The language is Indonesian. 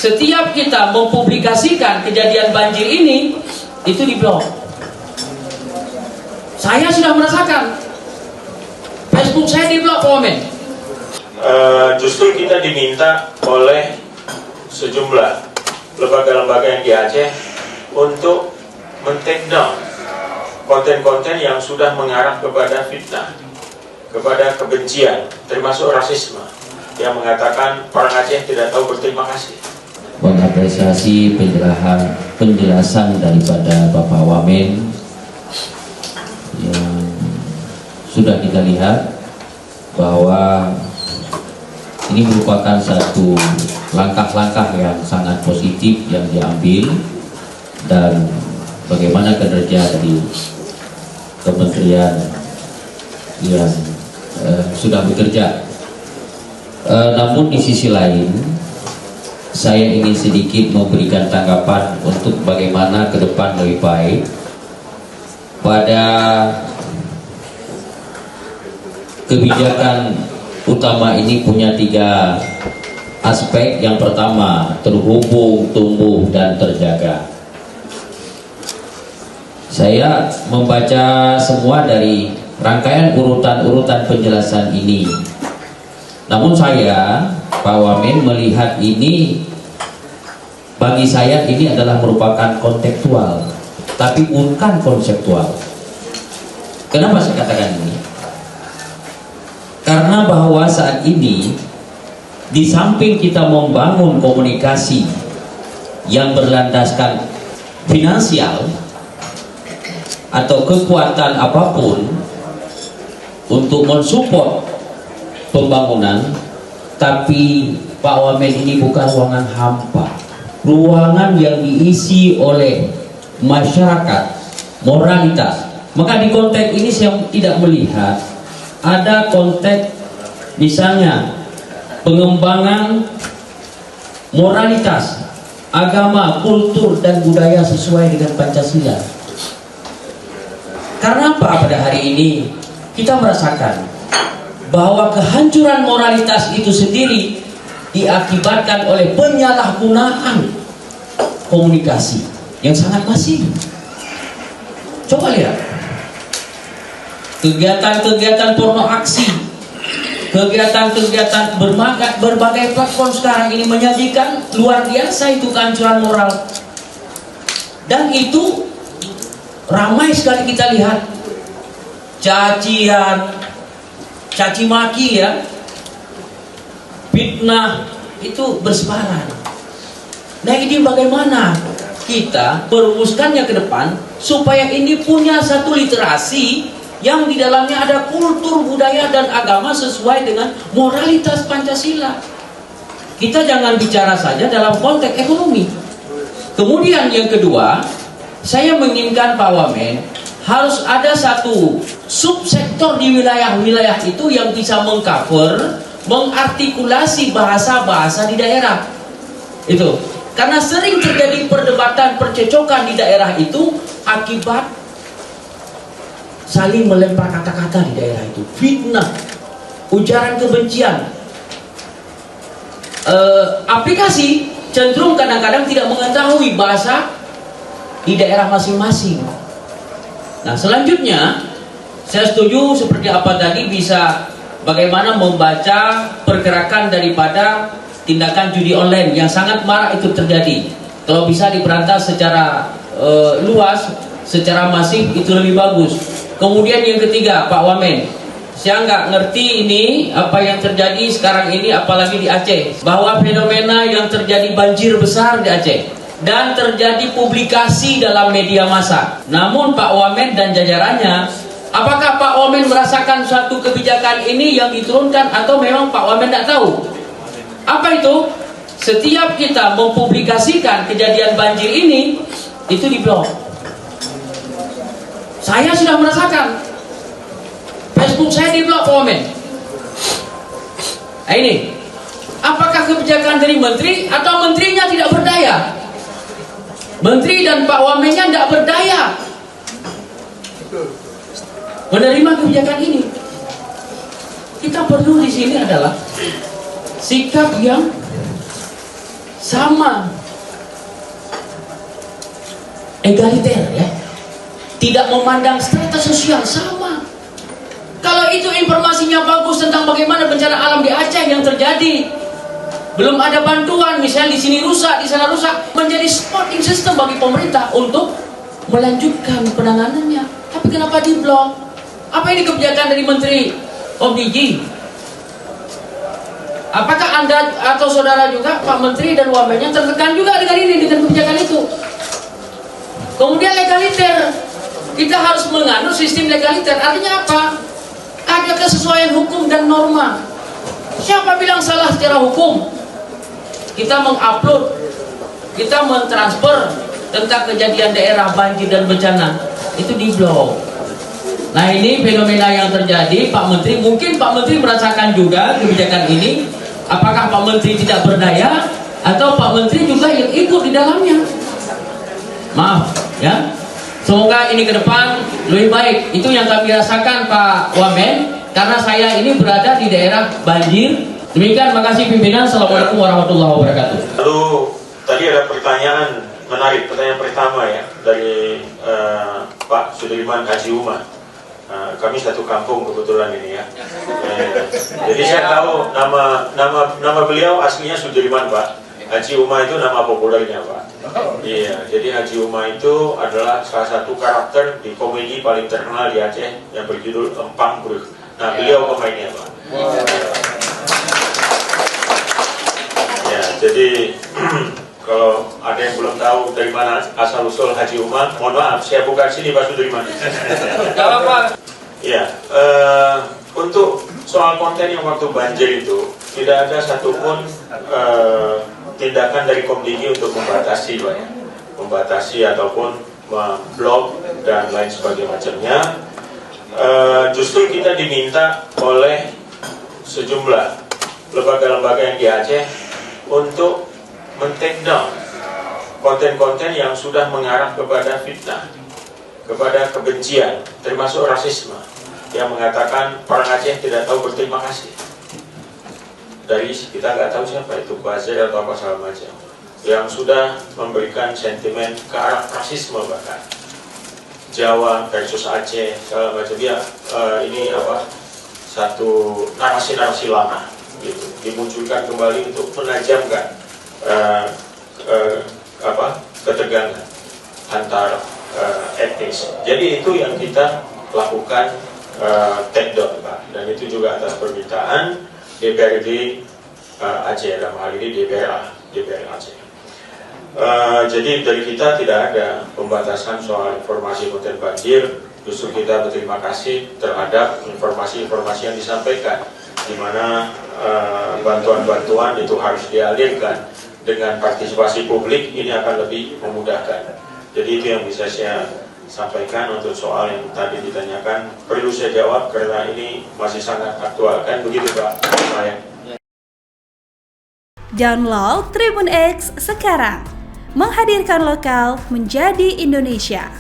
setiap kita mempublikasikan kejadian banjir ini, itu diblok. Saya sudah merasakan Facebook saya diblok, Pak Wamen. Justru kita diminta oleh sejumlah lembaga-lembaga yang di Aceh untuk men-take down konten-konten yang sudah mengarah kepada fitnah, kepada kebencian, termasuk rasisme, yang mengatakan orang Aceh tidak tahu berterima kasih. Mengapresiasi penjelasan daripada Bapak Wamen yang sudah kita lihat bahwa ini merupakan satu langkah-langkah yang sangat positif yang diambil, dan bagaimana kinerja dari kementerian yang sudah bekerja. Namun di sisi lain, saya ingin sedikit memberikan tanggapan untuk bagaimana ke depan lebih baik. Pada kebijakan utama ini punya 3 aspek. Yang pertama, terhubung, tumbuh, dan terjaga. Saya membaca semua dari rangkaian urutan-urutan penjelasan ini. Namun saya, Pak Wamen, melihat ini, bagi saya ini adalah merupakan kontekstual, tapi bukan konseptual. Kenapa saya katakan ini? Karena bahwa saat ini, di samping kita membangun komunikasi yang berlandaskan finansial atau kekuatan apapun untuk mensupport pembangunan, tapi Pak Wamen ini bukan ruangan hampa, ruangan yang diisi oleh masyarakat, moralitas. Maka di konteks ini saya tidak melihat ada konteks misalnya pengembangan moralitas, agama, kultur, dan budaya sesuai dengan Pancasila. Karena apa? Pada hari ini kita merasakan bahwa kehancuran moralitas itu sendiri diakibatkan oleh penyalahgunaan komunikasi yang sangat masif. Coba lihat kegiatan-kegiatan porno aksi, kegiatan-kegiatan berbagai platform sekarang ini menyajikan luar biasa itu kehancuran moral, dan itu ramai sekali kita lihat. Cacian, caci maki, ya, fitnah itu bersebaran. Nah, ini bagaimana kita merumuskannya ke depan supaya ini punya satu literasi yang di dalamnya ada kultur, budaya, dan agama sesuai dengan moralitas Pancasila. Kita jangan bicara saja dalam konteks ekonomi. Kemudian yang kedua, saya menginginkan Pak Wamen harus ada satu subsektor di wilayah-wilayah itu yang bisa mengcover, mengartikulasi bahasa-bahasa di daerah. Itu karena sering terjadi perdebatan, percecokan di daerah itu akibat saling melempar kata-kata di daerah itu, fitnah, ujaran kebencian. Aplikasi cenderung kadang-kadang tidak mengetahui bahasa di daerah masing-masing. Nah, selanjutnya saya setuju seperti apa tadi, bisa bagaimana membaca pergerakan daripada tindakan judi online yang sangat marak itu terjadi. Kalau bisa diberantas secara luas, secara masif, itu lebih bagus. Kemudian yang ketiga, Pak Wamen, saya nggak ngerti ini apa yang terjadi sekarang ini, apalagi di Aceh, bahwa fenomena yang terjadi banjir besar di Aceh dan terjadi publikasi dalam media massa. Namun Pak Wamen dan jajarannya, apakah Pak Wamen merasakan suatu kebijakan ini yang diturunkan, atau memang Pak Wamen tidak tahu? Apa itu? Setiap kita mempublikasikan kejadian banjir ini, itu diblok. Saya sudah merasakan Facebook saya diblok, Pak Wamen. Nah, ini apakah kebijakan dari menteri atau menterinya tidak berdaya? Menteri dan Pak Wamennya tidak berdaya menerima kebijakan ini. Kita perlu di sini adalah sikap yang sama, egaliter ya, tidak memandang strata sosial, sama. Kalau itu informasinya bagus tentang bagaimana bencana alam di Aceh yang terjadi, belum ada bantuan, misalnya di sini rusak, di sana rusak, menjadi supporting system bagi pemerintah untuk melanjutkan penanganannya. Tapi kenapa diblok? Apa ini kebijakan dari Menteri OBG? Apakah Anda atau saudara juga, Pak Menteri dan Wamennya tertekan juga dengan ini, dengan kebijakan itu? Kemudian legaliter, kita harus menganut sistem legaliter. Artinya apa? Ada kesesuaian hukum dan norma. Siapa bilang salah secara hukum? Kita mengupload, kita mentransfer tentang kejadian daerah banjir dan bencana, itu diblok. Nah, ini fenomena yang terjadi. Pak Menteri, mungkin Pak Menteri merasakan juga kebijakan ini. Apakah Pak Menteri tidak berdaya atau Pak Menteri juga yang ikut di dalamnya? Maaf ya. Semoga ini ke depan lebih baik. Itu yang kami rasakan Pak Wamen, karena saya ini berada di daerah banjir. Demikian, makasih pimpinan. Assalamualaikum warahmatullahi wabarakatuh. Lalu tadi ada pertanyaan menarik, pertanyaan pertama ya dari Pak Sudirman Haji Umar. Kami satu kampung kebetulan ini ya. Jadi saya tahu nama beliau aslinya Sudirman Pak. Haji Umar itu nama populernya Pak. Iya, jadi Haji Umar itu adalah salah satu karakter di komedi paling terkenal di Aceh yang berjudul Empang Brug. Nah, beliau pemainnya Pak. Ya, jadi kalau ada yang belum tahu dari mana asal usul Haji Umar, mohon maaf, saya bukan sini Pak Sudirman. Ya, untuk soal konten yang waktu banjir itu tidak ada satupun tindakan dari Komdigi untuk membatasi, Pak, ya. Membatasi ataupun memblok dan lain sebagainya. Justru kita diminta oleh sejumlah lembaga-lembaga yang di Aceh untuk men-take down konten-konten yang sudah mengarah kepada fitnah, kepada kebencian, termasuk rasisme, yang mengatakan orang Aceh tidak tahu berterima kasih. Dari kita nggak tahu siapa itu buzzer atau apa segala macam, yang sudah memberikan sentimen ke arah rasisme, bahkan Jawa versus Aceh segala macam. Ya, ini apa, satu narasi-narasi lama gitu dimunculkan kembali untuk menajamkan ketegangan antar etnis. Jadi itu yang kita lakukan take down, Pak, dan itu juga atas permintaan DPRD Aceh, dalam hal ini DPR Aceh. Jadi dari kita tidak ada pembatasan soal informasi konten banjir. Justru kita berterima kasih terhadap informasi-informasi yang disampaikan, di mana bantuan-bantuan itu harus dialirkan dengan partisipasi publik. Ini akan lebih memudahkan. Jadi itu yang bisa saya sampaikan untuk soal yang tadi ditanyakan. Perlu saya jawab karena ini masih sangat aktual, kan begitu Pak? Download Tribun X sekarang, menghadirkan lokal menjadi Indonesia.